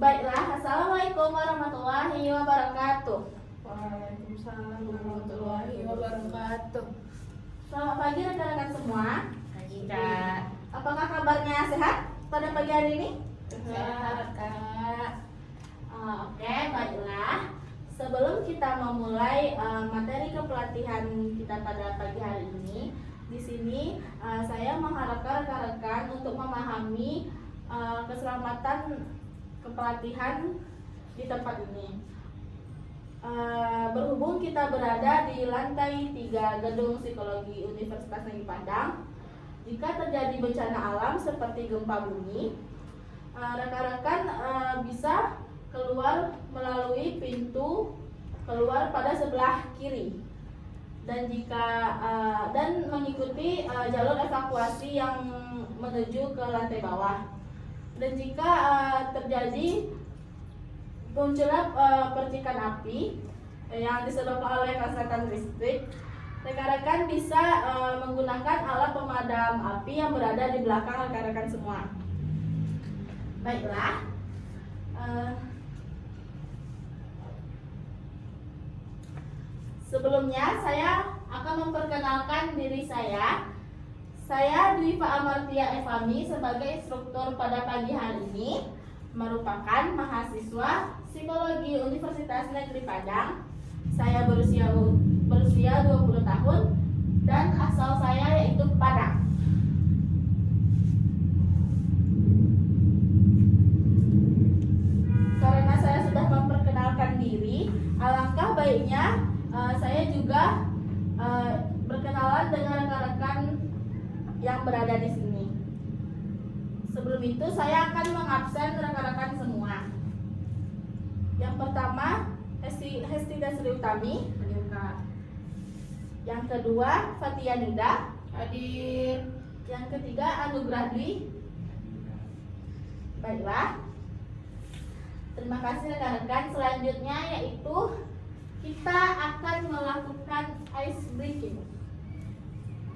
Baiklah, Assalamualaikum warahmatullahi wabarakatuh. Waalaikumsalam warahmatullahi wabarakatuh. Selamat pagi rekan-rekan semua. Pagi Kak. Apakah kabarnya sehat pada pagi hari ini? Sehat Kak. Oke, baiklah. Sebelum kita memulai materi kepelatihan kita pada pagi hari ini, di sini saya mengharapkan rekan-rekan untuk memahami keselamatan kepelatihan di tempat ini. Berhubung kita berada di lantai 3 Gedung Psikologi Universitas Negeri Padang, jika terjadi bencana alam seperti gempa bumi, rekan-rekan bisa keluar melalui pintu keluar pada sebelah kiri, dan dan mengikuti jalur evakuasi yang menuju ke lantai bawah. Dan jika terjadi munculnya percikan api yang disebabkan oleh korsleting listrik, rekan-rekan bisa menggunakan alat pemadam api yang berada di belakang rekan-rekan semua. Baiklah, sebelumnya saya akan memperkenalkan diri saya. Saya Dwifa Amartia Evami sebagai instruktur pada pagi hari ini, merupakan mahasiswa Psikologi Universitas Negeri Padang. Saya berusia 20 tahun dan asal saya yaitu Padang. Karena saya sudah memperkenalkan diri, alangkah baiknya saya juga berkenalan dengan rekan-rekan yang berada di sini. Sebelum itu saya akan mengabsen rekan-rekan semua. Yang pertama Hesti Desri Utami. Hadir Kak. Yang kedua Fatia Nida. Hadir. Yang ketiga Anugrah Dwi. Baiklah. Terima kasih rekan-rekan. Selanjutnya yaitu kita akan melakukan ice breaking.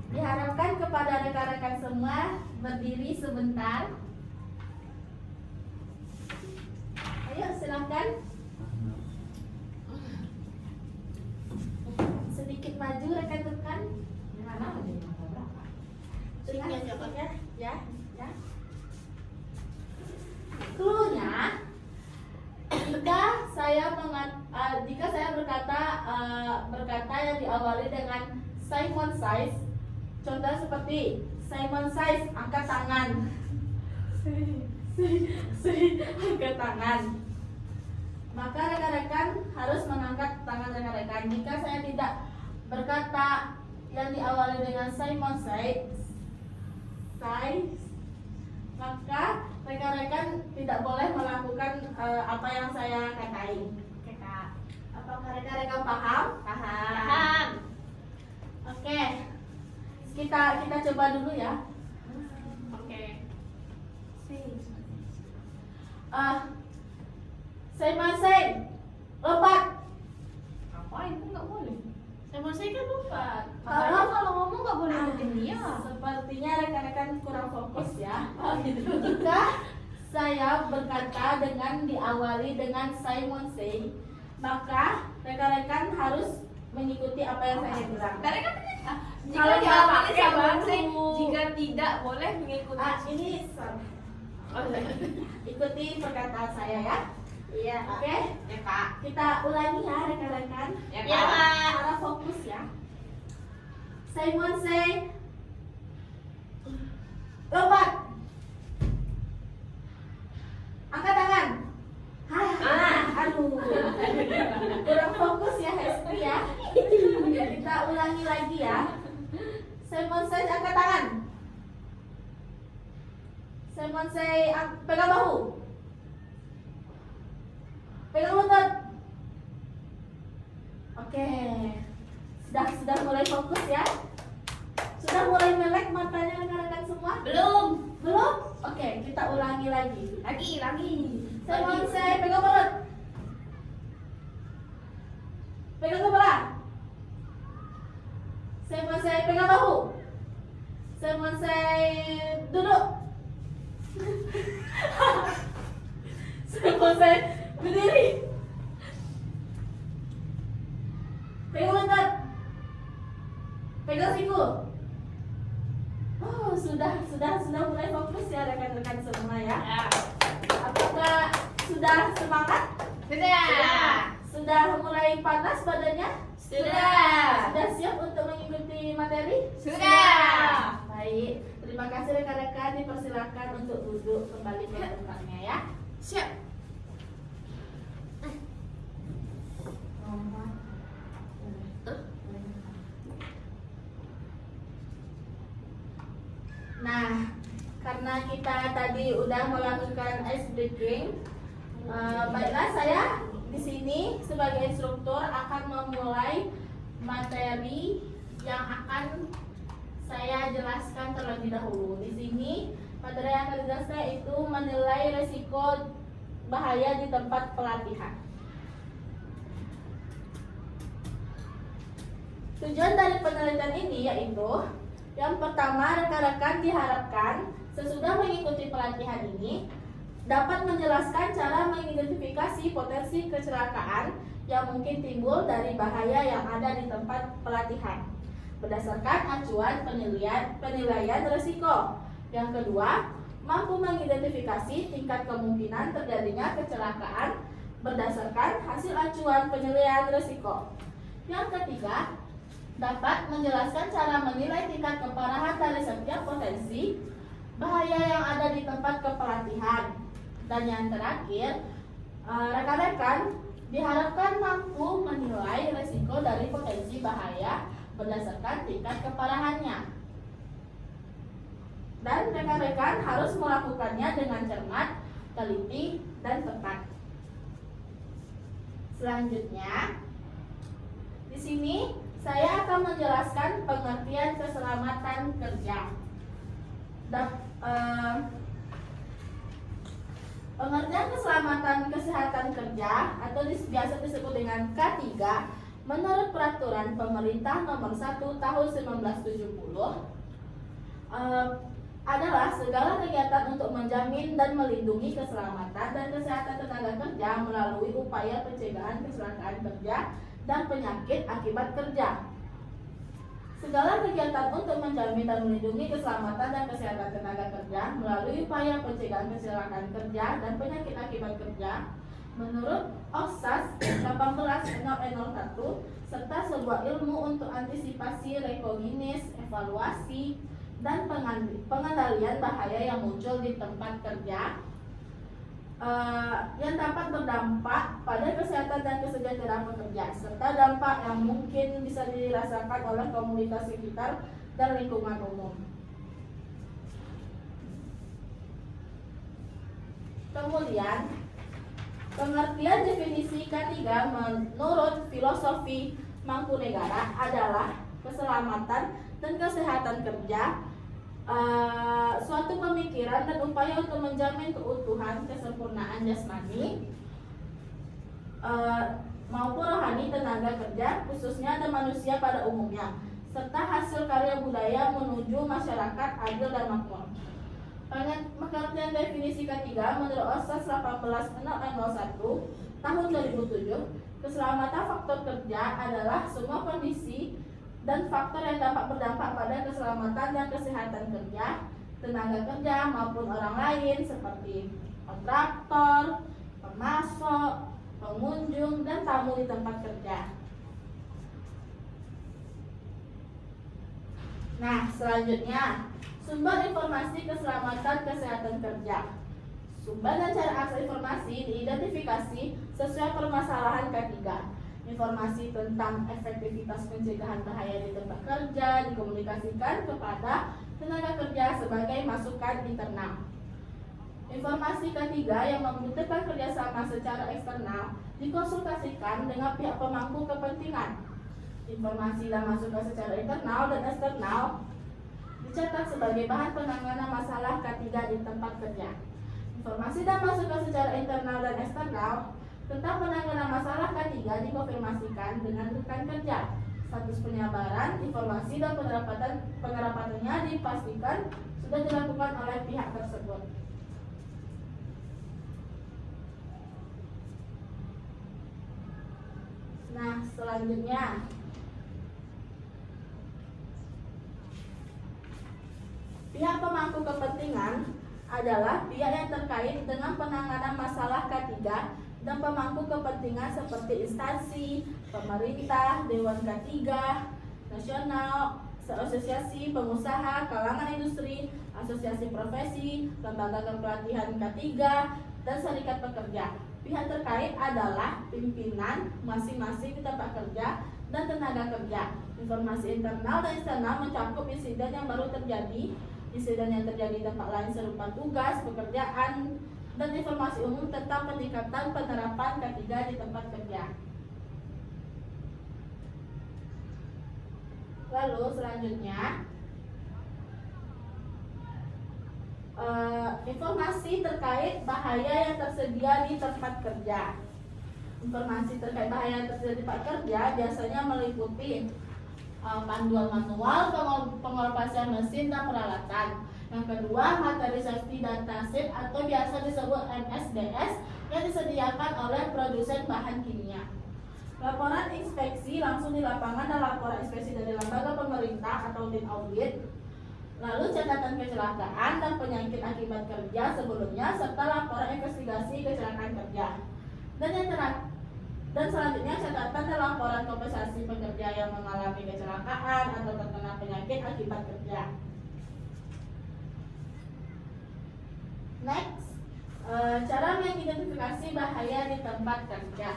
Diharapkan kepada rekan-rekan semua berdiri sebentar. Ayo silakan. Sedikit maju rekan-rekan. Gimana? Silakan ya. Cluenya, jika saya berkata yang diawali dengan Simon Says, contoh seperti Simon Says angkat tangan, angkat tangan, maka rekan-rekan harus mengangkat tangan rekan-rekan. Jika saya tidak berkata yang diawali dengan Simon Says, maka rekan-rekan tidak boleh melakukan apa yang saya katain. Oke Kak, apakah rekan-rekan paham? Paham. Oke, kita coba dulu ya. Oke. Saya lompat. Ngapain? Itu nggak boleh. Saya kan lompat. Kalau ngomong nggak boleh ikutin dia. Sepertinya rekan-rekan kurang fokus ya. Oh gitu. Jika saya berkata dengan diawali dengan Simon Say, maka rekan-rekan harus mengikuti apa yang saya bilang. Karena kan Kalau jika diawali pakai sama bambu. saya, jika tidak boleh mengikuti. Ini ikuti perkataan saya ya. Iya. Oke. Ya Kak. Kita ulangi ya rekan-rekan. Ya, Ya, Kak. harap fokus ya. Simon Say, lompat. Angkat tangan. Aduh. Kurang fokus ya Hesti ya. Kita ulangi lagi ya. Simon Say, angkat tangan. Simon Say, pegang bahu. Pegang lutut. Oke. Sudah mulai fokus ya. Sudah mulai melek matanya rekan-rekan semua? Belum. Belum? Oke, kita ulangi lagi. Lagi. Simon Say, pegang perut. Pegang kepala. Simon Say, pegang bahu. Simon Say, duduk. Simon selesai. Berdiri. Pegang lutut. Pegang siku. Oh, sudah mulai fokus ya rekan-rekan semua ya. Ya. Apakah sudah semangat? Sudah mulai panas badannya? Sudah. Sudah siap untuk mengikuti materi? Sudah. Baik, terima kasih rekan-rekan. Dipersilakan untuk duduk kembali ke tempatnya ya. Siap. Nah, karena kita tadi udah melakukan ice breaking, baiklah saya di sini sebagai instruktur akan memulai materi yang akan saya jelaskan terlebih dahulu. Di sini materi yang akan dijelaskan itu menilai resiko bahaya di tempat pelatihan. Tujuan dari penelitian ini yaitu yang pertama, rekan-rekan diharapkan sesudah mengikuti pelatihan ini dapat menjelaskan cara mengidentifikasi potensi kecelakaan yang mungkin timbul dari bahaya yang ada di tempat pelatihan berdasarkan acuan penilaian risiko. Yang kedua, mampu mengidentifikasi tingkat kemungkinan terjadinya kecelakaan berdasarkan hasil acuan penilaian risiko. Yang ketiga, dapat menjelaskan cara menilai tingkat keparahan dari setiap potensi bahaya yang ada di tempat kepelatihan. Dan yang terakhir, rekan-rekan diharapkan mampu menilai risiko dari potensi bahaya berdasarkan tingkat keparahannya. Dan rekan-rekan harus melakukannya dengan cermat, teliti, dan tepat. Selanjutnya, di sini saya akan menjelaskan pengertian keselamatan kerja. Pengertian keselamatan kesehatan kerja atau biasa disebut dengan K3 menurut peraturan pemerintah nomor 1 tahun 1970 adalah segala kegiatan untuk menjamin dan melindungi keselamatan dan kesehatan tenaga kerja melalui upaya pencegahan kecelakaan kerja dan penyakit akibat kerja. Segala kegiatan untuk menjamin dan melindungi keselamatan dan kesehatan tenaga kerja melalui upaya pencegahan kecelakaan kerja dan penyakit akibat kerja menurut OSAS 18/01 serta sebuah ilmu untuk antisipasi, rekognisis, evaluasi, dan pengendalian bahaya yang muncul di tempat kerja yang dapat berdampak pada kesehatan dan kesejahteraan pekerja serta dampak yang mungkin bisa dirasakan oleh komunitas sekitar dan lingkungan umum. Kemudian, pengertian definisi K3 menurut filosofi Mangkunegara adalah keselamatan dan kesehatan kerja, suatu pemikiran dan upaya untuk menjamin keutuhan, kesempurnaan jasmani maupun rohani tenaga kerja, khususnya dan manusia pada umumnya, serta hasil karya budaya menuju masyarakat adil dan makmur. Pengertian definisi K3 menurut OSAS 18/01 tahun 2007, keselamatan faktor kerja adalah semua kondisi dan faktor yang dapat berdampak pada keselamatan dan kesehatan kerja, tenaga kerja maupun orang lain seperti kontraktor, pemasok, pengunjung, dan tamu di tempat kerja. Nah, selanjutnya, sumber informasi keselamatan kesehatan kerja. Sumber dan cara akses informasi diidentifikasi sesuai permasalahan K3. Informasi tentang efektivitas pencegahan bahaya di tempat kerja dikomunikasikan kepada tenaga kerja sebagai masukan internal. Informasi K3 yang membutuhkan kerjasama secara eksternal dikonsultasikan dengan pihak pemangku kepentingan. Informasi dan masukan secara internal dan eksternal dicatat sebagai bahan penanganan masalah K3 di tempat kerja. Informasi dan masukan secara internal dan eksternal tentang penanganan masalah K3 dikonfirmasikan dengan rekan kerja. Status penyabaran, informasi dan penerapannya dipastikan sudah dilakukan oleh pihak tersebut. Nah, selanjutnya pihak pemangku kepentingan adalah pihak yang terkait dengan penanganan masalah K3 dan pemangku kepentingan seperti instansi, pemerintah, Dewan K3 nasional, asosiasi pengusaha, kalangan industri, asosiasi profesi, lembaga kepelatihan K3, dan serikat pekerja. Pihak terkait adalah pimpinan masing-masing di tempat kerja dan tenaga kerja. Informasi internal dan eksternal mencakup insiden yang baru terjadi, insiden yang terjadi di tempat lain serupa tugas, pekerjaan, dan informasi umum tentang peningkatan penerapan K3 di tempat kerja. Lalu selanjutnya informasi terkait bahaya yang tersedia di tempat kerja. Informasi terkait bahaya yang tersedia di tempat kerja biasanya meliputi panduan manual, pengoperasian mesin dan peralatan. Yang kedua, materi safety data sheet atau biasa disebut MSDS yang disediakan oleh produsen bahan kimia. Laporan inspeksi langsung di lapangan dan laporan inspeksi dari lembaga pemerintah atau tim audit. Lalu catatan kecelakaan dan penyakit akibat kerja sebelumnya serta laporan investigasi kecelakaan kerja. Dan selanjutnya catatan dan laporan kompensasi pekerja yang mengalami kecelakaan atau terkena penyakit akibat kerja. Next, cara mengidentifikasi bahaya di tempat kerja.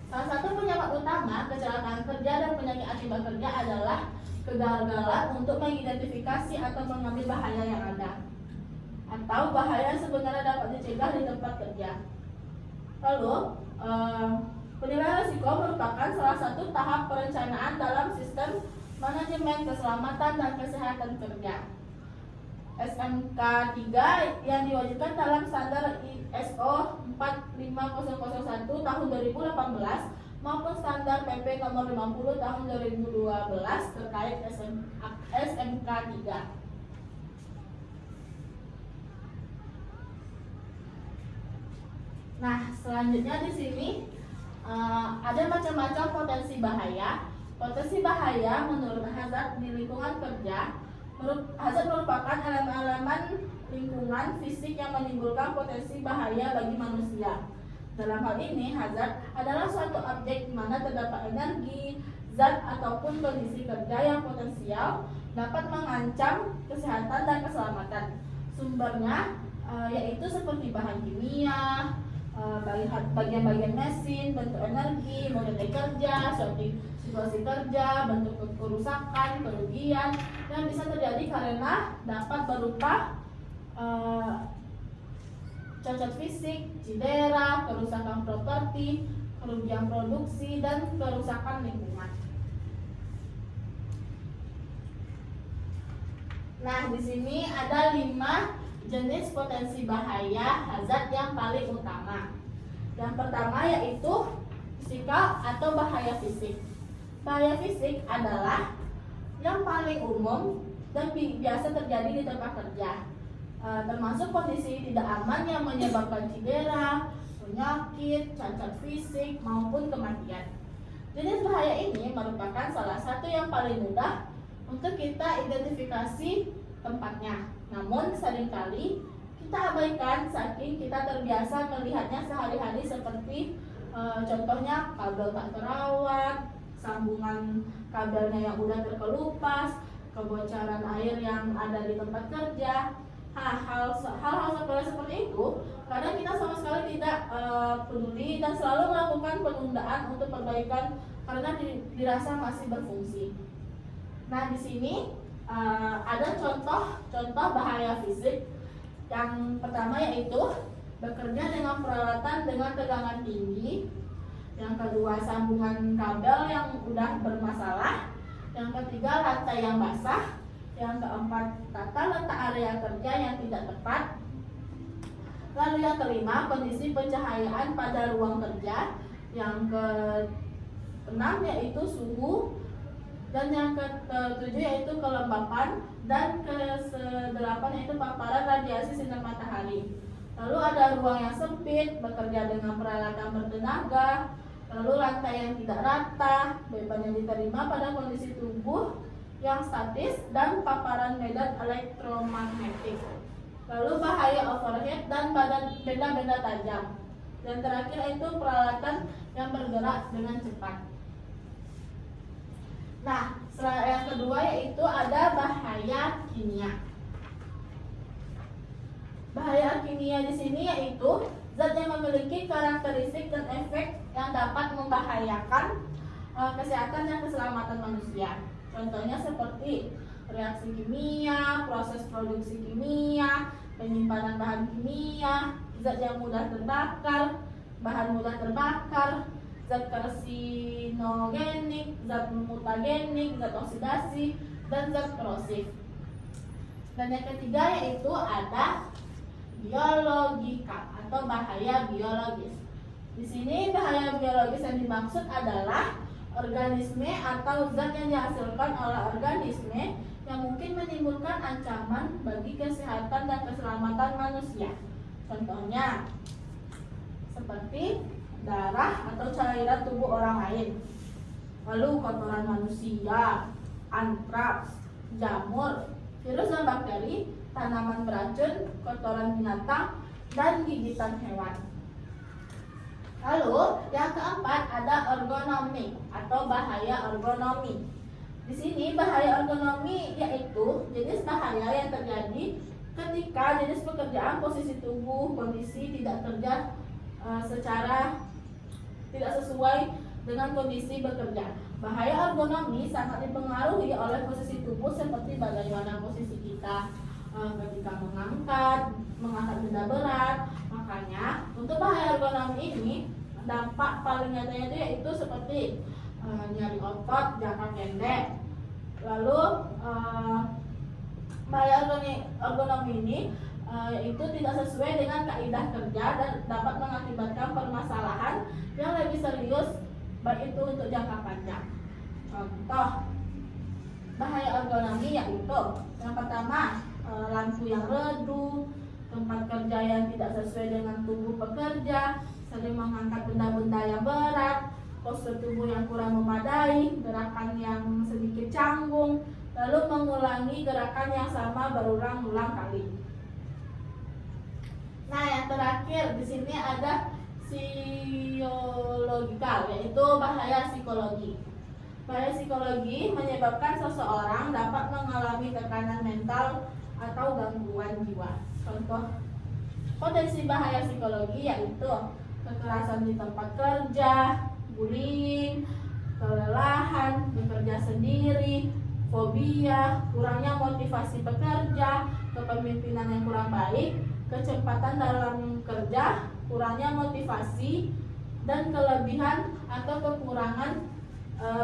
Salah satu penyebab utama kecelakaan kerja dan penyakit akibat kerja adalah kegagalan untuk mengidentifikasi atau mengambil bahaya yang ada atau bahaya yang sebenarnya dapat dicegah di tempat kerja. Lalu, penilaian risiko merupakan salah satu tahap perencanaan dalam sistem manajemen keselamatan dan kesehatan kerja. SMK 3 yang diwajibkan dalam standar ISO 45001 tahun 2018 maupun standar PP nomor 50 tahun 2012 terkait SMK 3. Nah, selanjutnya di sini ada macam-macam potensi bahaya. Potensi bahaya menurut Hazard di lingkungan kerja. Hazard merupakan elemen-elemen lingkungan fisik yang menimbulkan potensi bahaya bagi manusia. Dalam hal ini, hazard adalah suatu objek di mana terdapat energi, zat ataupun kondisi kerja yang potensial dapat mengancam kesehatan dan keselamatan. Sumbernya yaitu seperti bahan kimia, bagian-bagian mesin, bentuk energi, metode kerja, situasi kerja, bentuk kerusakan, kerugian yang bisa terjadi karena dapat berupa cacat fisik, cedera, kerusakan properti, kerugian produksi, dan kerusakan lingkungan. Nah, di sini ada 5 jenis potensi bahaya hazard yang paling utama. Yang pertama yaitu fisikal atau bahaya fisik. Bahaya fisik adalah yang paling umum dan biasa terjadi di tempat kerja, termasuk kondisi tidak aman yang menyebabkan cedera, penyakit, cacat fisik maupun kematian. Jenis bahaya ini merupakan salah satu yang paling mudah untuk kita identifikasi tempatnya. Namun seringkali kita abaikan saking kita terbiasa melihatnya sehari-hari seperti contohnya kabel tak terawat, sambungan kabelnya yang udah terkelupas, kebocoran air yang ada di tempat kerja. Hal-hal seperti itu kadang kita sama sekali tidak peduli dan selalu melakukan penundaan untuk perbaikan karena dirasa masih berfungsi. Nah, di sini ada contoh bahaya fisik. Yang pertama yaitu bekerja dengan peralatan dengan tegangan tinggi. Yang kedua, sambungan kabel yang udah bermasalah. Yang ketiga, lantai yang basah. Yang keempat, tata letak area kerja yang tidak tepat. Lalu yang kelima, kondisi pencahayaan pada ruang kerja. Yang keenam yaitu suhu. Dan yang ketujuh yaitu kelembapan. Dan kedelapan yaitu paparan radiasi sinar matahari. Lalu ada ruang yang sempit, bekerja dengan peralatan bertenaga, lalu lantai yang tidak rata, beban yang diterima pada kondisi tubuh yang statis, dan paparan medan elektromagnetik. Lalu bahaya overheat dan benda-benda tajam. Dan terakhir itu peralatan yang bergerak dengan cepat. Nah, yang kedua yaitu ada bahaya kimia. Bahaya kimia di sini yaitu zat yang memiliki karakteristik dan efek yang dapat membahayakan kesehatan dan keselamatan manusia. Contohnya seperti reaksi kimia, proses produksi kimia, penyimpanan bahan kimia, zat yang mudah terbakar, bahan mudah terbakar, zat karsinogenik, zat mutagenik, zat oksidasi, dan zat korosif. Dan yang ketiga yaitu ada biologika atau bahaya biologis. Di sini bahaya biologis yang dimaksud adalah organisme atau zat yang dihasilkan oleh organisme yang mungkin menimbulkan ancaman bagi kesehatan dan keselamatan manusia. Contohnya seperti darah atau cairan tubuh orang lain, lalu kotoran manusia, antraks, jamur, virus dan bakteri, tanaman beracun, kotoran binatang, dan gigitan hewan. Lalu yang keempat ada ergonomi atau bahaya ergonomi. Di sini bahaya ergonomi yaitu jenis bahaya yang terjadi ketika jenis pekerjaan, posisi tubuh, kondisi tidak kerja secara tidak sesuai dengan kondisi bekerja. Bahaya ergonomi sangat dipengaruhi oleh posisi tubuh seperti bagaimana posisi kita ketika mengangkat benda berat. Makanya untuk bahaya ergonomi ini dampak paling nyatanya itu yaitu seperti nyeri otot jangka pendek. Lalu bahaya ergonomi ini yaitu tidak sesuai dengan kaidah kerja dan dapat mengakibatkan permasalahan yang lebih serius baik itu untuk jangka panjang. Contoh bahaya ergonomi yaitu yang pertama lampu yang redup, tempat kerja yang tidak sesuai dengan tubuh pekerja, sering mengangkat benda-benda yang berat, postur tubuh yang kurang memadai, gerakan yang sedikit canggung, lalu mengulangi gerakan yang sama berulang-ulang kali. Nah, yang terakhir di sini ada psikologikal, yaitu bahaya psikologi. Bahaya psikologi menyebabkan seseorang dapat mengalami tekanan mental atau gangguan jiwa. Contoh potensi bahaya psikologi yaitu kekerasan di tempat kerja, bullying, kelelahan, bekerja sendiri, fobia, kurangnya motivasi bekerja, kepemimpinan yang kurang baik, kecepatan dalam kerja, kurangnya motivasi, dan kelebihan atau kekurangan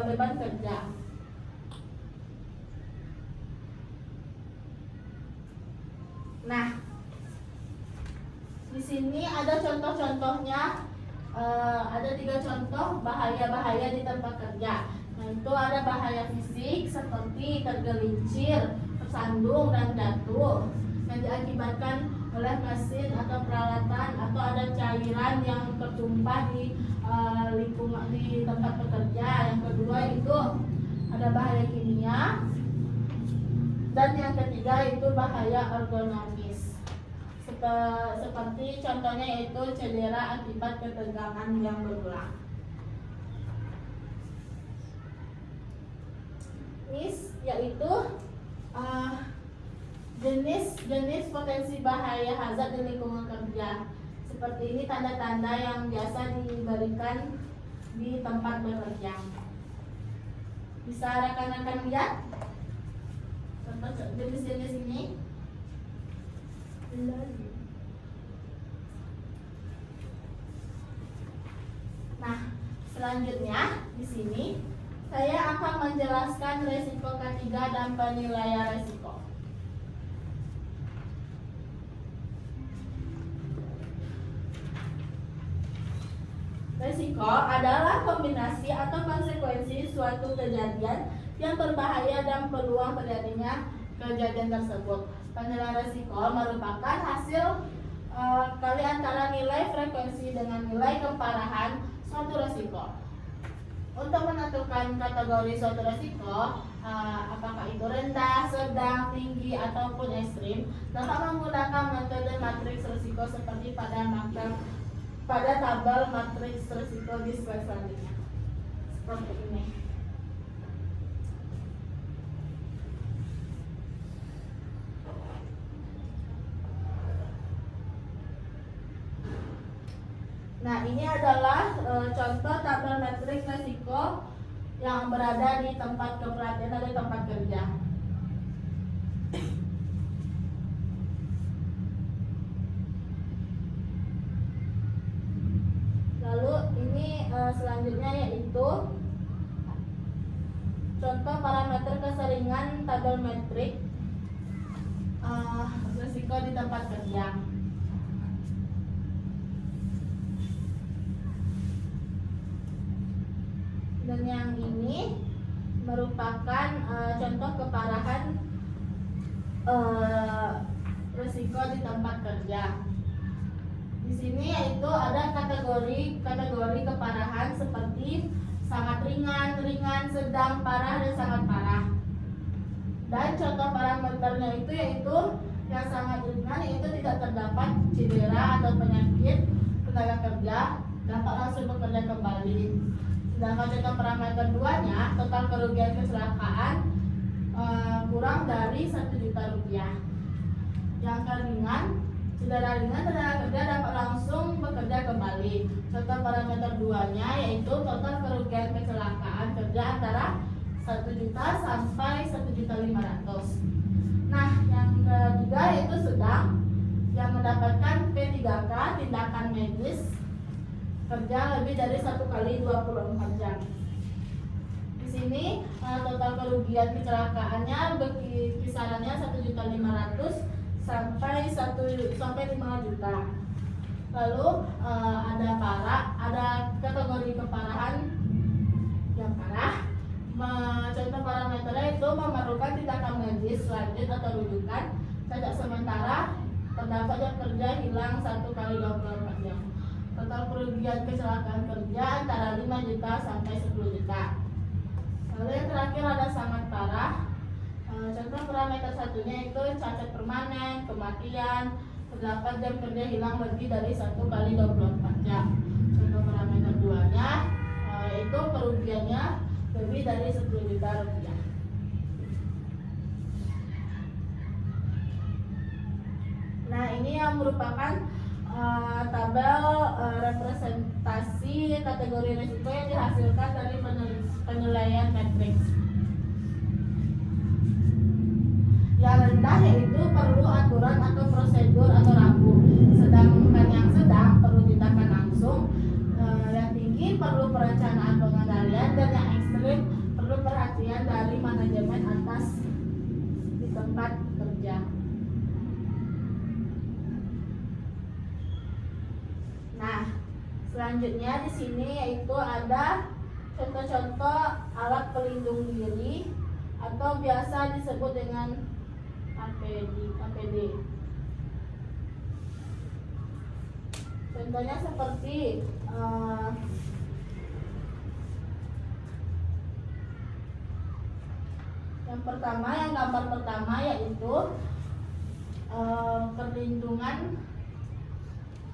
beban kerja. Nah, di sini ada contoh-contohnya. Ada 3 contoh bahaya-bahaya di tempat kerja. Nah, itu ada bahaya fisik seperti tergelincir, tersandung, dan jatuh yang diakibatkan oleh mesin atau peralatan atau ada cairan yang tertumpah di lingkungan di tempat bekerja. Yang kedua itu ada bahaya kimia, dan yang ketiga itu bahaya ergonomis. Seperti contohnya yaitu cedera akibat ketegangan yang berulang. Yaitu jenis potensi bahaya hazard di lingkungan kerja. Seperti ini tanda-tanda yang biasa diberikan di tempat bekerja. Bisa rekan-rekan lihat contoh jenis-jenis ini. Nah, selanjutnya di sini saya akan menjelaskan resiko ketiga dan penilaian resiko. Resiko adalah kombinasi atau konsekuensi suatu kejadian yang berbahaya dan peluang terjadinya kejadian tersebut. Penilaian resiko merupakan hasil kali antara nilai frekuensi dengan nilai keparahan suatu resiko. Untuk menentukan kategori suatu resiko, apakah itu rendah, sedang, tinggi, ataupun ekstrim, dapat menggunakan metode matriks resiko seperti pada tabel matriks resiko di slide selanjutnya. Seperti ini. Nah, ini adalah contoh tabel matriks resiko yang berada di tempat kepelatihan atau tempat kerja. Lalu ini selanjutnya yaitu contoh parameter keseringan tabel metrik resiko di tempat kerja. Dan yang ini merupakan contoh keparahan risiko di tempat kerja. Di sini yaitu ada kategori keparahan seperti sangat ringan, sedang, parah, dan sangat parah. Dan contoh parameternya itu yaitu yang sangat ringan yaitu tidak terdapat cedera atau penyakit tenaga kerja, dapat langsung bekerja kembali. Sedangkan contoh parameter keduanya, total kerugian kecelakaan kurang dari 1 juta rupiah. Yang keringan, cedera ringan tenaga kerja dapat langsung bekerja kembali. Contoh parameter keduanya yaitu total kerugian kecelakaan kerja antara 1 juta sampai 1.500.000. Nah, yang ketiga yaitu sedang, yang mendapatkan P3K, tindakan medis kerja lebih dari 1 kali 24 jam. Di sini total kerugian kecelakaannya kisarannya 1.500.000 sampai 5 juta. Lalu ada kategori keparahan yang parah. Contoh parameternya itu memerlukan tindakan medis lanjut atau rujukan, cacat sementara, terdapat jam kerja hilang 1 kali 24 jam. Total kerugian kecelakaan kerja antara 5 juta sampai 10 juta. Lalu yang terakhir ada sangat parah. Contoh parameter satunya itu cacat permanen, kematian, terdapat jam kerja hilang lebih dari 1 kali 24 jam. Contoh parameter keduanya yaitu kerugiannya lebih dari 10 juta rupiah. Nah, ini yang merupakan tabel representasi kategori risiko yang dihasilkan dari penilaian matriks. Yang rendah yaitu perlu aturan atau prosedur atau ragu, sedangkan yang sedang perlu tindakan langsung, yang tinggi perlu perencanaan pengendalian, dan yang ekstrim perlu perhatian dari manajemen atas di tempat kerja. Nah, selanjutnya di sini yaitu ada contoh-contoh alat pelindung diri atau biasa disebut dengan APD. Contohnya seperti yang gambar pertama yaitu perlindungan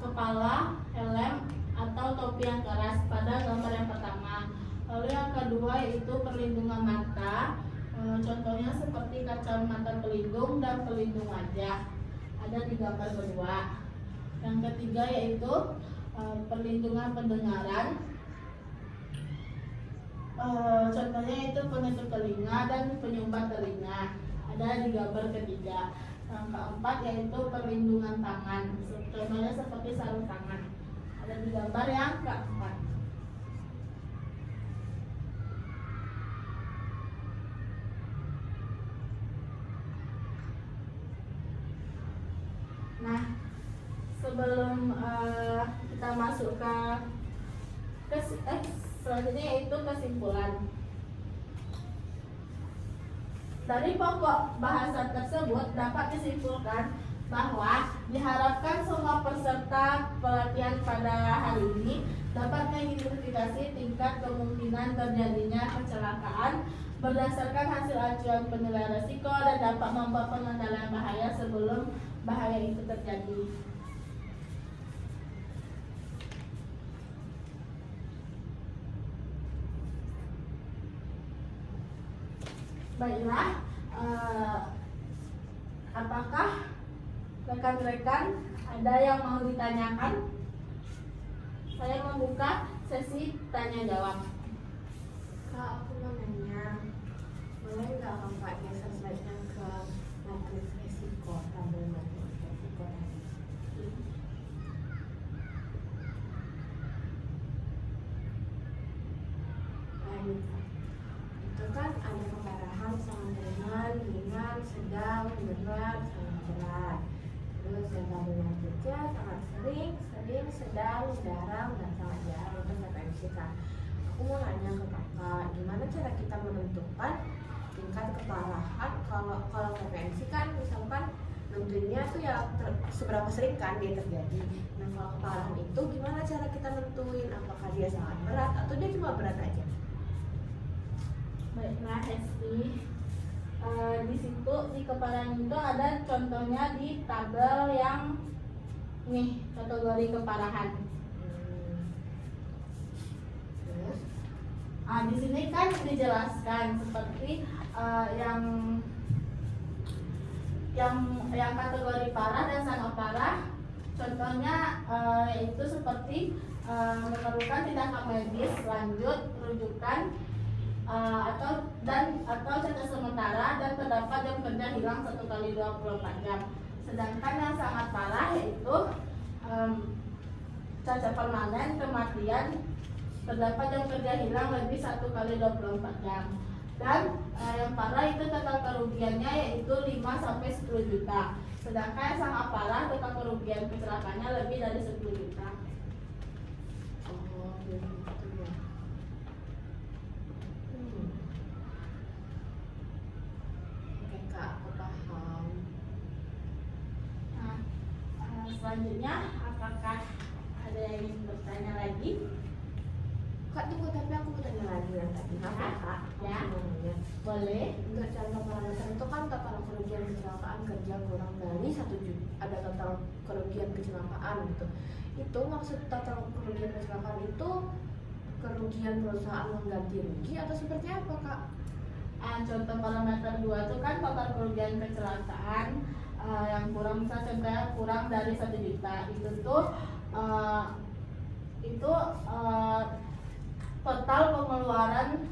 kepala, helm, atau topi yang keras pada gambar yang pertama. Lalu yang kedua yaitu perlindungan mata. Contohnya seperti kacamata pelindung dan pelindung wajah, ada di gambar kedua. Yang ketiga yaitu perlindungan pendengaran. Contohnya itu penutup telinga dan penyumbat telinga, ada di gambar ketiga. Yang keempat yaitu perlindungan tangan, contohnya seperti sarung tangan, ada di gambar yang keempat. Nah, sebelum kita masuk ke selanjutnya yaitu kesimpulan. Dari pokok bahasa tersebut dapat disimpulkan bahwa diharapkan semua peserta pelatihan pada hari ini dapat mengidentifikasi tingkat kemungkinan terjadinya kecelakaan berdasarkan hasil acuan penilaian risiko dan dapat membuat pengendalian bahaya sebelum bahaya itu terjadi. Baiklah, apakah rekan-rekan ada yang mau ditanyakan? Saya membuka sesi tanya jawab. Kak, aku mau nanya, boleh nggak kakak geser slide-nya ke matriks resiko, tabel matriks resiko tadi? Lanjut, Kak. Itu kan ada keparahan sangat ringan, sedang, berat, sangat berat. Terus yang tabel matriksnya sangat sering, sedang, jarang, dan sangat jarang. Itu frekuensi, Kak. Aku mau nanya ke kakak, gimana cara kita menentukan tingkat keparahan kalau frekuensi kan misalkan nentuinnya tuh ya seberapa sering kan dia terjadi. Nah kalau keparahan itu gimana cara kita nentuin apakah dia sangat berat atau dia cuma berat aja? Baiklah, Hesti. Di situ di keparahan itu ada contohnya di tabel yang nih kategori keparahan. Terus? Di sini kan dijelaskan seperti yang kategori parah dan sangat parah. Contohnya itu seperti memerlukan tindakan medis lanjut, rujukan atau cacat sementara dan terdapat jam kerja hilang 1 kali 24 jam. Sedangkan yang sangat parah yaitu cacat permanen, kematian, terdapat jam kerja hilang lebih 1 kali 24 jam. Dan yang parah itu total kerugiannya yaitu 5 sampai 10 juta. Sedangkan yang sangat parah total kerugian kecelakaannya lebih dari 10 juta. Oh, gitu ya. Oke Kak, aku paham. Nah, selanjutnya apakah ada yang ingin bertanya lagi? Kak tunggu, tapi aku mau tanya lagi yang tadi. Apa Ya. Kak? Ya. Aku mau nanya. Boleh. Untuk contoh parameter itu kan total kerugian kecelakaan kerja kurang dari 1 juta. Ada total kerugian kecelakaan gitu. Itu maksud total kerugian kecelakaan itu kerugian perusahaan mengganti rugi atau seperti apa Kak? Contoh parameter 2 itu kan total kerugian kecelakaan yang kurang, misalnya contohnya kurang dari 1 juta. Itu tuh total pengeluaran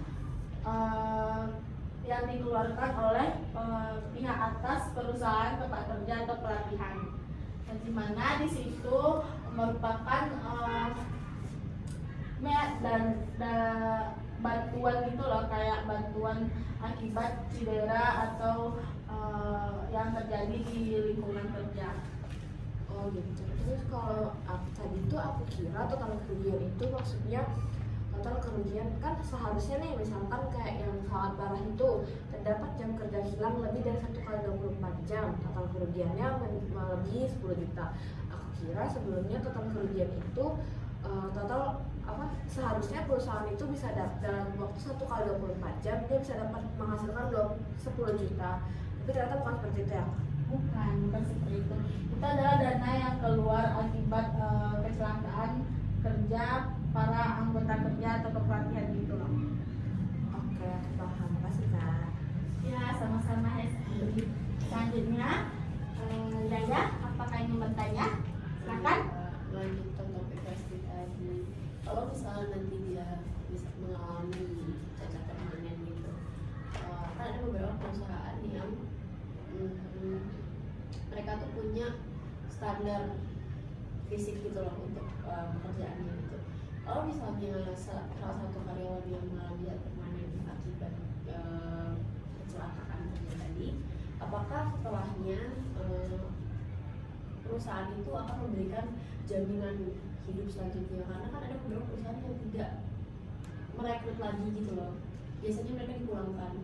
yang dikeluarkan oleh pihak atas perusahaan tempat kerja atau pelatihan. Dan di mana di situ merupakan bantuan gitu loh, kayak bantuan akibat cedera atau yang terjadi di lingkungan kerja. Oh gitu. Terus kalau tadi tuh aku kira total kerugian itu maksudnya total kerugian kan seharusnya nih misalkan kayak yang sangat parah itu terdapat jam kerja hilang lebih dari 1 kali 24 jam, total kerugiannya melebihi 10 juta. Aku kira sebelumnya total kerugian itu total apa seharusnya perusahaan itu bisa dalam waktu 1 kali 24 jam dia bisa dapat menghasilkan 10 juta. Tapi ternyata bukan seperti itu ya. Bukan seperti itu. Itu adalah dana yang keluar akibat kecelakaan kerja para anggota kerja atau kepelatihan gitu loh. Oke, aku paham. Makasih Kak. Ya, sama-sama Hesti. Selanjutnya, Yaya, apakah ingin bertanya? Silakan. Lanjut topik pasti tadi. Kalau misalnya nanti dia bisa mengalami cacat permanen gitu, kan ada beberapa perusahaan yang mereka tuh punya standar fisik gitu loh untuk pekerjaannya gitu. Kalau misalnya salah satu karyawan yang mengalami cacat permanen akibat kecelakaan kerja tadi, apakah setelahnya perusahaan itu akan memberikan jaminan hidup selanjutnya? Karena kan ada beberapa perusahaan yang tidak merekrut lagi gitu loh, biasanya mereka dipulangkan.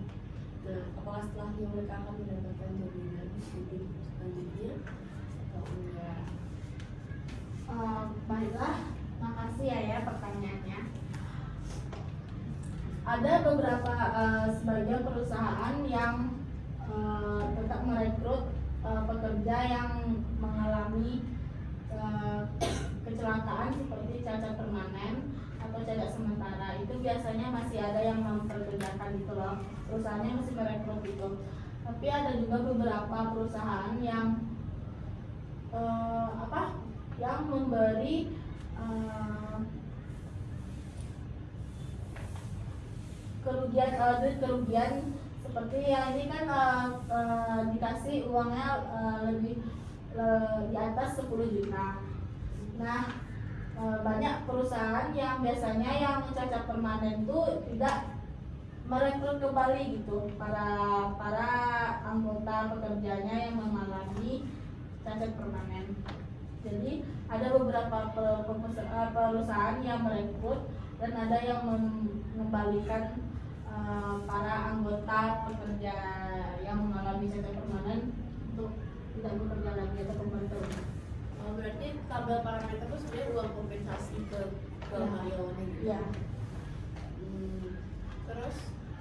Nah, apakah setelahnya mereka akan mendapatkan jaminan hidup selanjutnya atau enggak? Baiklah, makasih ya pertanyaannya. Ada beberapa sebagian perusahaan yang tetap merekrut pekerja yang mengalami kecelakaan seperti cacat permanen atau cacat sementara. Itu biasanya masih ada yang memperkerjakan gitu loh, perusahaannya masih merekrut itu. Tapi ada juga beberapa perusahaan yang yang memberi kerugian seperti yang ini kan dikasih uangnya lebih di atas 10 juta. Nah, banyak perusahaan yang biasanya yang cacat permanen itu tidak merekrut kembali gitu para anggota pekerjanya yang mengalami cacat permanen. Jadi ada beberapa perusahaan yang merekrut dan ada yang mengembalikan para anggota pekerja yang mengalami cacat permanen untuk tidak bekerja lagi atau kembali ke rumah. Berarti tabel parameter itu sebenarnya uang kompensasi ke karyawannya gitu. Ya. Terus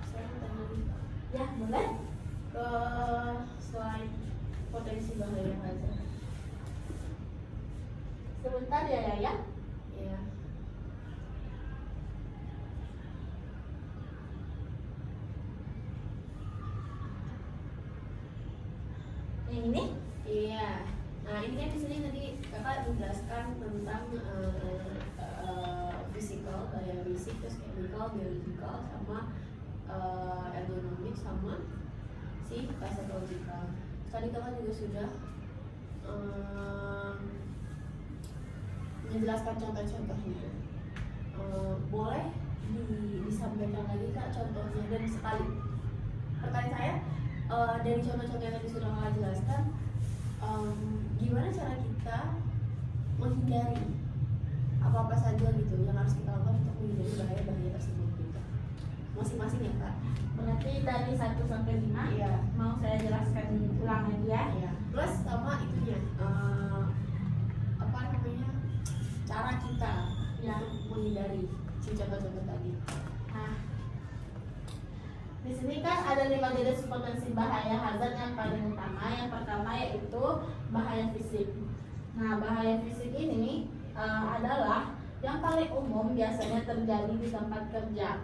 saya mau tanya lagi, Ya, boleh. ke slide potensi bahaya hazard. Sebentar ya, Ya. Yang ini? Iya. Nah, ini kan di sini tadi Kakak menjelaskan tentang physical, bahaya fisik, terus chemical, biological, sama ergonomik, sama si psychological. Tadi Kakak juga sudah menjelaskan contoh-contohnya. Boleh disampaikan lagi Kak contohnya, dan sekali pertanyaan saya, dari contoh-contoh yang tadi sudah Kakak jelaskan, gimana cara kita menghindari apa-apa saja gitu yang harus kita lakukan untuk menghindari bahaya-bahaya tersebut gitu, masing-masing ya Kak? Berarti dari 1 sampai 5. Iya. Mau saya jelaskan ulang lagi ya. Iya. Plus sama itunya, apa namanya, cara kita yang menghindari si contoh-contoh tadi. Nah, di sini kan ada 5 jenis potensi bahaya hazard yang paling utama. Yang pertama yaitu bahaya fisik. Nah, bahaya fisik ini adalah yang paling umum biasanya terjadi di tempat kerja,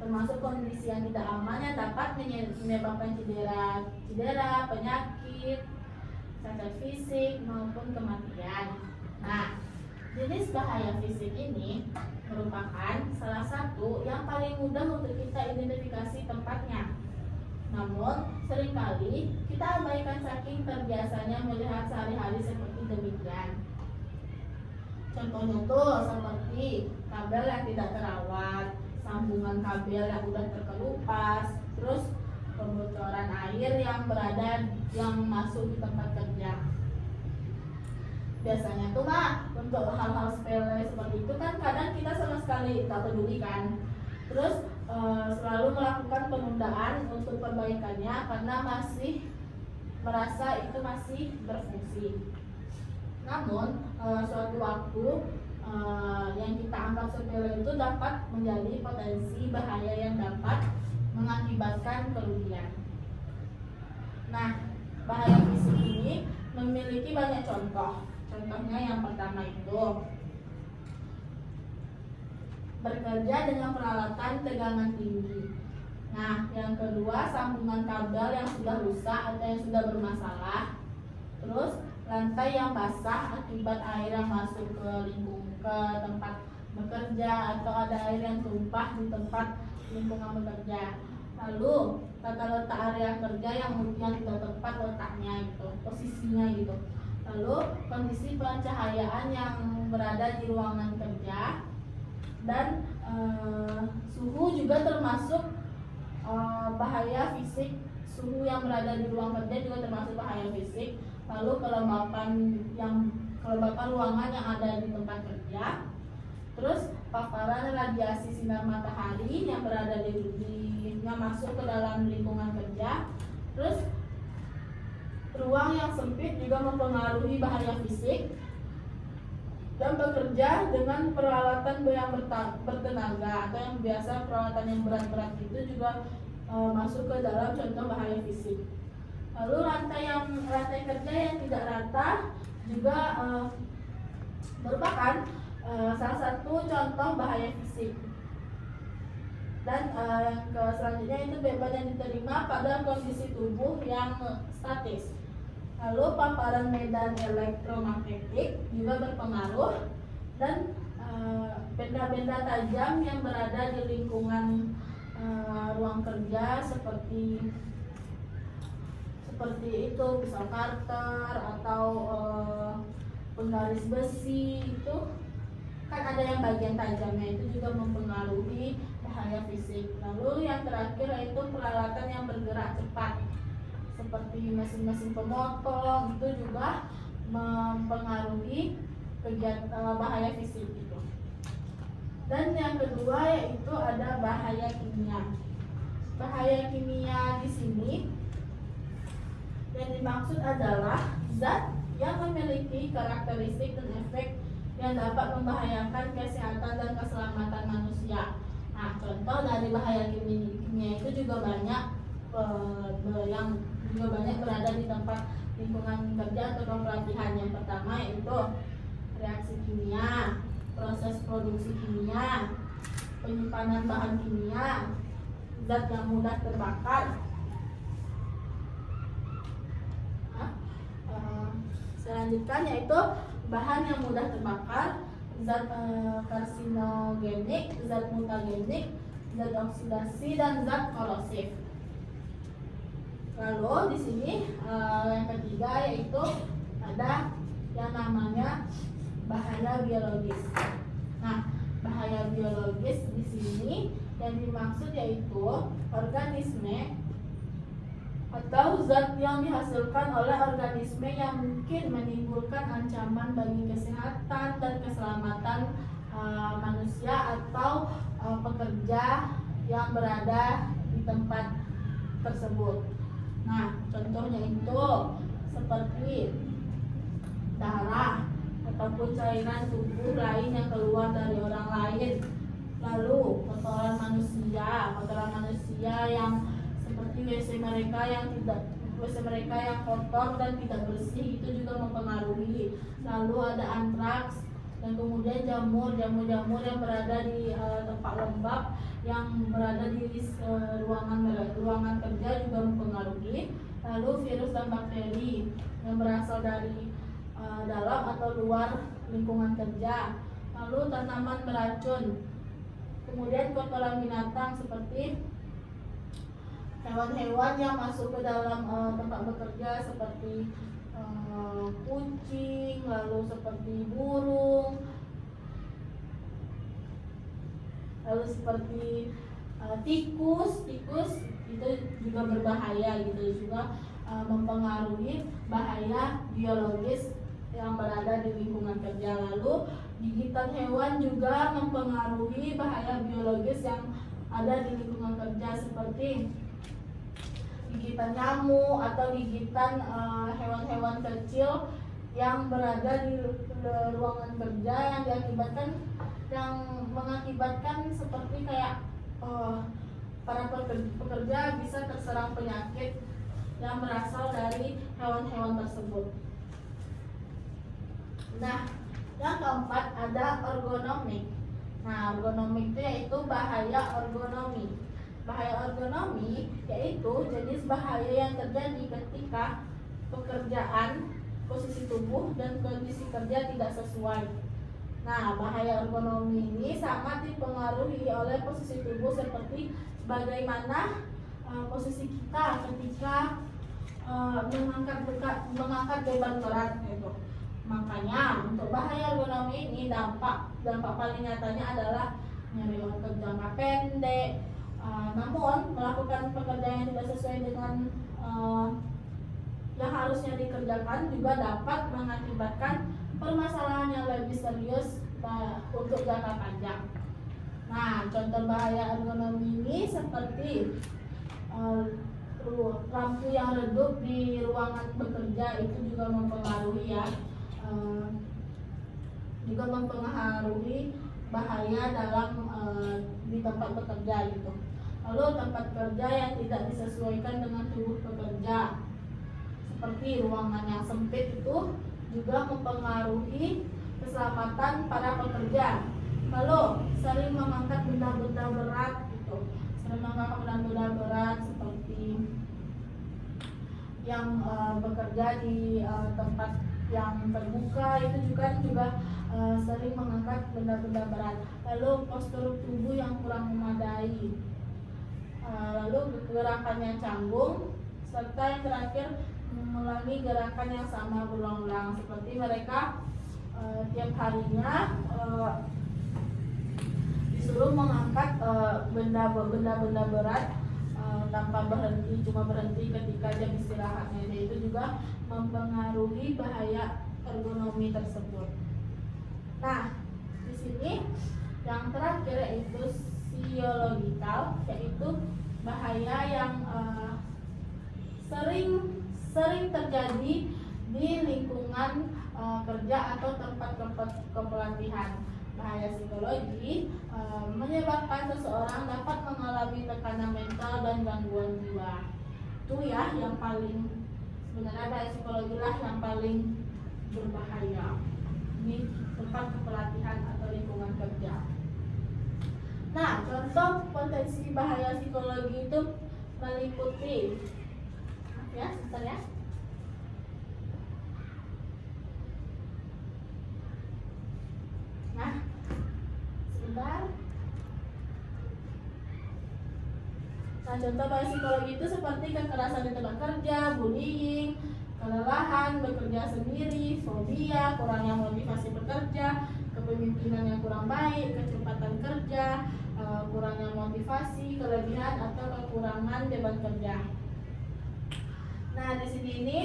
termasuk kondisi yang tidak aman yang dapat menyebabkan cedera, penyakit, cacat fisik maupun kematian. Nah, jenis bahaya fisik ini merupakan salah satu yang paling mudah untuk kita identifikasi tempatnya. Namun, seringkali kita abaikan saking terbiasanya melihat sehari-hari seperti demikian. Contohnya tuh seperti kabel yang tidak terawat, sambungan kabel yang udah terkelupas, terus pembocoran air yang masuk di tempat kerja. Biasanya tuh untuk hal-hal sepele seperti itu kan kadang kita sama sekali tak peduli kan. Terus selalu melakukan penundaan untuk perbaikannya karena masih merasa itu masih berfungsi. Namun suatu waktu yang kita anggap sepele itu dapat menjadi potensi bahaya yang dapat mengakibatkan kerugian. Nah, bahaya fisik ini memiliki banyak contoh. Contohnya yang pertama itu bekerja dengan peralatan tegangan tinggi. Nah, yang kedua sambungan kabel yang sudah rusak atau yang sudah bermasalah. Terus lantai yang basah akibat air yang masuk ke tempat bekerja atau ada air yang tumpah di tempat lingkungan bekerja. Lalu tata letak area kerja yang tidak tepat letaknya gitu, posisinya gitu. Lalu kondisi pencahayaan yang berada di ruangan kerja dan suhu juga termasuk bahaya fisik. Suhu yang berada di ruang kerja juga termasuk bahaya fisik. Lalu kelembapan ruangan yang ada di tempat kerja. Terus paparan radiasi sinar matahari yang berada yang masuk ke dalam lingkungan kerja. Terus ruang yang sempit juga mempengaruhi bahaya fisik, dan bekerja dengan peralatan yang bertenaga atau yang biasa peralatan yang berat-berat itu juga masuk ke dalam contoh bahaya fisik. Lalu lantai kerja yang tidak rata juga merupakan salah satu contoh bahaya fisik. Dan yang selanjutnya itu beban yang diterima pada kondisi tubuh yang statis. Lalu paparan medan elektromagnetik juga berpengaruh, dan benda-benda tajam yang berada di lingkungan ruang kerja seperti itu pisau karter atau penggaris besi itu kan ada yang bagian tajamnya, itu juga mempengaruhi bahaya fisik. Lalu yang terakhir yaitu peralatan yang bergerak cepat seperti mesin-mesin pemotong, itu juga mempengaruhi bahaya fisik itu. Dan yang kedua yaitu ada bahaya kimia. Bahaya kimia di sini yang dimaksud adalah zat yang memiliki karakteristik dan efek yang dapat membahayakan kesehatan dan keselamatan manusia. Nah, contoh dari bahaya kimia itu juga banyak yang juga banyak berada di tempat lingkungan kerja atau pelatihan. Yang pertama yaitu reaksi kimia, proses produksi kimia, penyimpanan bahan kimia, zat yang mudah terbakar. Selanjutnya yaitu bahan yang mudah terbakar, zat karsinogenik, zat mutagenik, zat oksidasi, dan zat korosif. Lalu di sini yang ketiga yaitu ada yang namanya bahaya biologis. Nah, bahaya biologis di sini yang dimaksud yaitu organisme atau zat yang dihasilkan oleh organisme yang mungkin menimbulkan ancaman bagi kesehatan dan keselamatan manusia atau pekerja yang berada di tempat tersebut. Nah, contohnya itu seperti darah ataupun cairan tubuh lain yang keluar dari orang lain. Lalu kotoran manusia yang seperti WC mereka yang kotor dan tidak bersih, itu juga mempengaruhi. Lalu ada antraks, dan kemudian jamur yang berada di tempat lembab yang berada di ruangan kerja juga mempengaruhi. Lalu virus dan bakteri yang berasal dari dalam atau luar lingkungan kerja. Lalu tanaman beracun, kemudian kotoran binatang seperti hewan-hewan yang masuk ke dalam tempat bekerja seperti kucing, lalu seperti burung, lalu seperti tikus itu juga berbahaya gitu, juga mempengaruhi bahaya biologis yang berada di lingkungan kerja. Lalu gigitan hewan juga mempengaruhi bahaya biologis yang ada di lingkungan kerja seperti gigitan nyamuk atau gigitan hewan-hewan kecil yang berada di ruangan kerja yang mengakibatkan seperti kayak para pekerja bisa terserang penyakit yang berasal dari hewan-hewan tersebut. Nah, yang keempat ada ergonomik. Nah, ergonomik itu yaitu bahaya ergonomi. Bahaya ergonomi yaitu jenis bahaya yang terjadi ketika pekerjaan, posisi tubuh, dan kondisi kerja tidak sesuai. Nah, bahaya ergonomi ini sangat dipengaruhi oleh posisi tubuh seperti bagaimana posisi kita ketika mengangkat beban berat gitu. Makanya untuk bahaya ergonomi ini dampak paling nyatanya adalah nyeri otot jangka pendek. Namun melakukan pekerjaan yang tidak sesuai dengan yang harusnya dikerjakan juga dapat mengakibatkan permasalahan yang lebih serius untuk jangka panjang. Nah, contoh bahaya ergonomi ini seperti lampu yang redup di ruangan bekerja itu juga mempengaruhi ya, juga mempengaruhi bahaya dalam di tempat bekerja gitu. Lalu tempat kerja yang tidak disesuaikan dengan tubuh pekerja, seperti ruangan yang sempit itu juga mempengaruhi keselamatan para pekerja. Lalu sering mengangkat benda-benda berat gitu, sering mengangkat benda-benda berat seperti yang bekerja di tempat yang terbuka itu juga sering mengangkat benda-benda berat. Lalu postur tubuh yang kurang memadai, lalu gerakannya canggung, serta yang terakhir mengulangi gerakan yang sama berulang-ulang, seperti mereka tiap harinya disuruh mengangkat benda-benda berat tanpa berhenti, cuma berhenti ketika jam istirahatnya. Itu juga mempengaruhi bahaya ergonomi tersebut. Nah, di sini yang terakhir yaitu psikologikal, yaitu bahaya yang sering terjadi di lingkungan kerja atau tempat kepelatihan. Bahaya psikologi menyebabkan seseorang dapat mengalami tekanan mental dan gangguan jiwa. Itu ya yang paling, sebenarnya bahaya psikologi lah yang paling berbahaya di tempat kepelatihan atau lingkungan kerja. Nah, contoh potensi bahaya psikologi itu meliputi, ya, sebentar ya. Nah, sebentar. Nah, contoh bahaya psikologi itu seperti kekerasan di tempat kerja, bullying, kelelahan, bekerja sendiri, fobia, kurangnya motivasi bekerja, kepemimpinan yang kurang baik, kecepatan kerja, kurangnya motivasi, kelebihan atau kekurangan beban kerja. Nah, di sini ini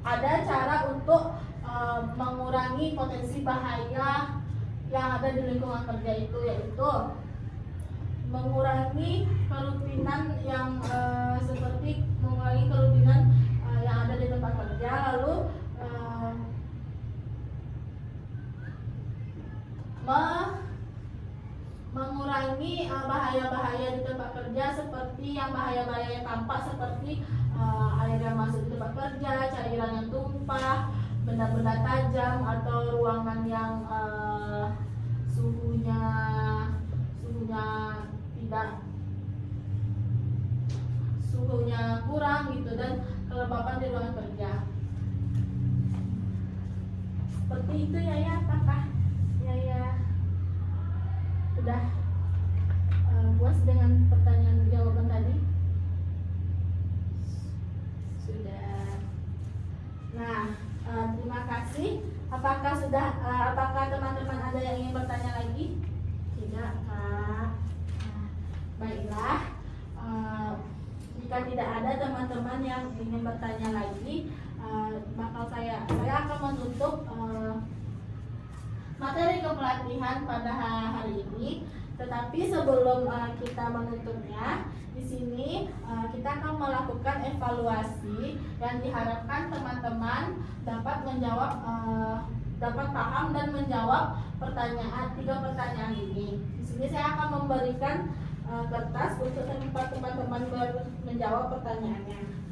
ada cara untuk mengurangi potensi bahaya yang ada di lingkungan kerja itu, yaitu mengurangi kerutinan yang seperti mengurangi kerutinan yang ada di tempat kerja, lalu mengurangi bahaya-bahaya di tempat kerja, seperti yang bahaya-bahaya yang tampak seperti air yang masuk di tempat kerja, cairan yang tumpah, benda-benda tajam, atau ruangan yang suhunya kurang gitu, dan kelembapan di ruangan kerja. Seperti itu ya, apakah ya sudah puas dengan pertanyaan jawaban tadi? Sudah. Nah, terima kasih. Apakah teman-teman ada yang ingin bertanya lagi? Tidak, Kak. Nah, baiklah. Jika tidak ada teman-teman yang ingin bertanya lagi, saya akan menutup materi kepelatihan pada hari ini. Tetapi sebelum kita menutupnya, di sini kita akan melakukan evaluasi yang diharapkan teman-teman dapat paham dan menjawab tiga pertanyaan ini. Di sini saya akan memberikan kertas untuk tempat teman-teman menjawab pertanyaannya.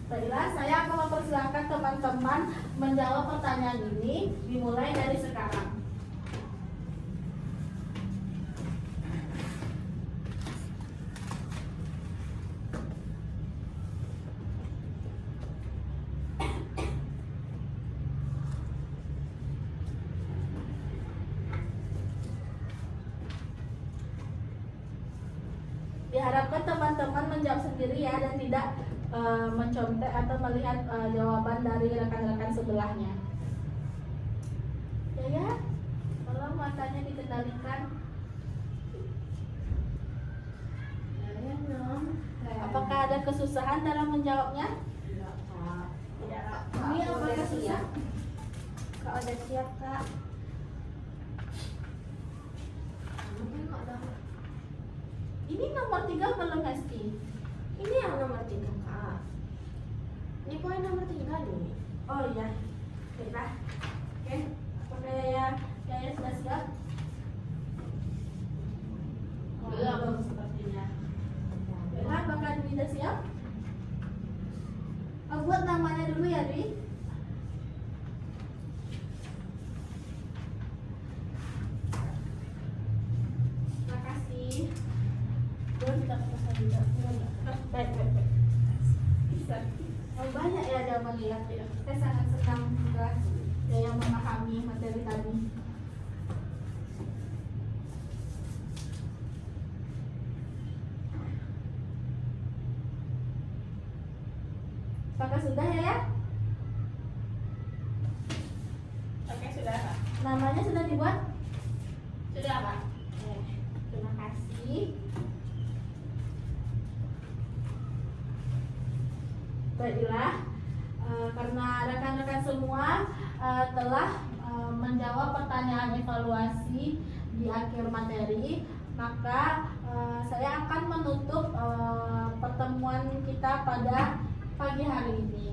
Baiklah, saya akan mempersilahkan teman-teman menjawab pertanyaan ini dimulai dari sekarang. Diharapkan teman-teman menjawab sendiri ya, dan tidak mencontek atau melihat jawaban dari rekan-rekan sebelahnya. Ya, tolong matanya dikendalikan. Ya, nom. Apakah ada kesusahan dalam menjawabnya? Enggak, Kak. Tidak, Kak. Ini Kak, apakah udah susah? siap? Kak udah siap, Kak. Mungkin Kak udah. Ini nomor 3 belum Hesti. Ini yang nomor 3, Kak. Ini poin nomor 3 nih. Oh iya, baiklah. Oke, apakah Yaya sudah siap? Belum sepertinya. Baiklah, apakah Dwi sudah siap? Buat namanya dulu ya, Dwi. Terima kasih. Boleh kita pesan juga. Baik. Bisa. Oh, banyak ya jawabannya ya. Saya sangat senang juga ya yang memahami materi tadi. Apakah sudah ya? Oke, sudah, Kak. Namanya sudah dibuat? Sudah, Kak. Terima kasih. Baiklah, karena rekan-rekan semua telah menjawab pertanyaan evaluasi di akhir materi, maka saya akan menutup pertemuan kita pada pagi hari ini.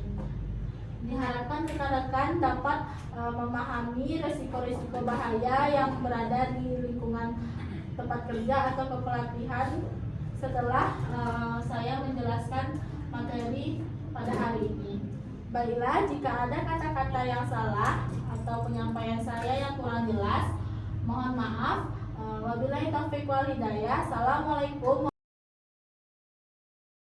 Diharapkan rekan-rekan dapat memahami risiko-risiko bahaya yang berada di lingkungan tempat kerja atau kepelatihan setelah saya menjelaskan materi pada hari ini. Baiklah, jika ada kata-kata yang salah atau penyampaian saya yang kurang jelas, mohon maaf. Wabillahi taufiq wal hidayah. Assalamualaikum.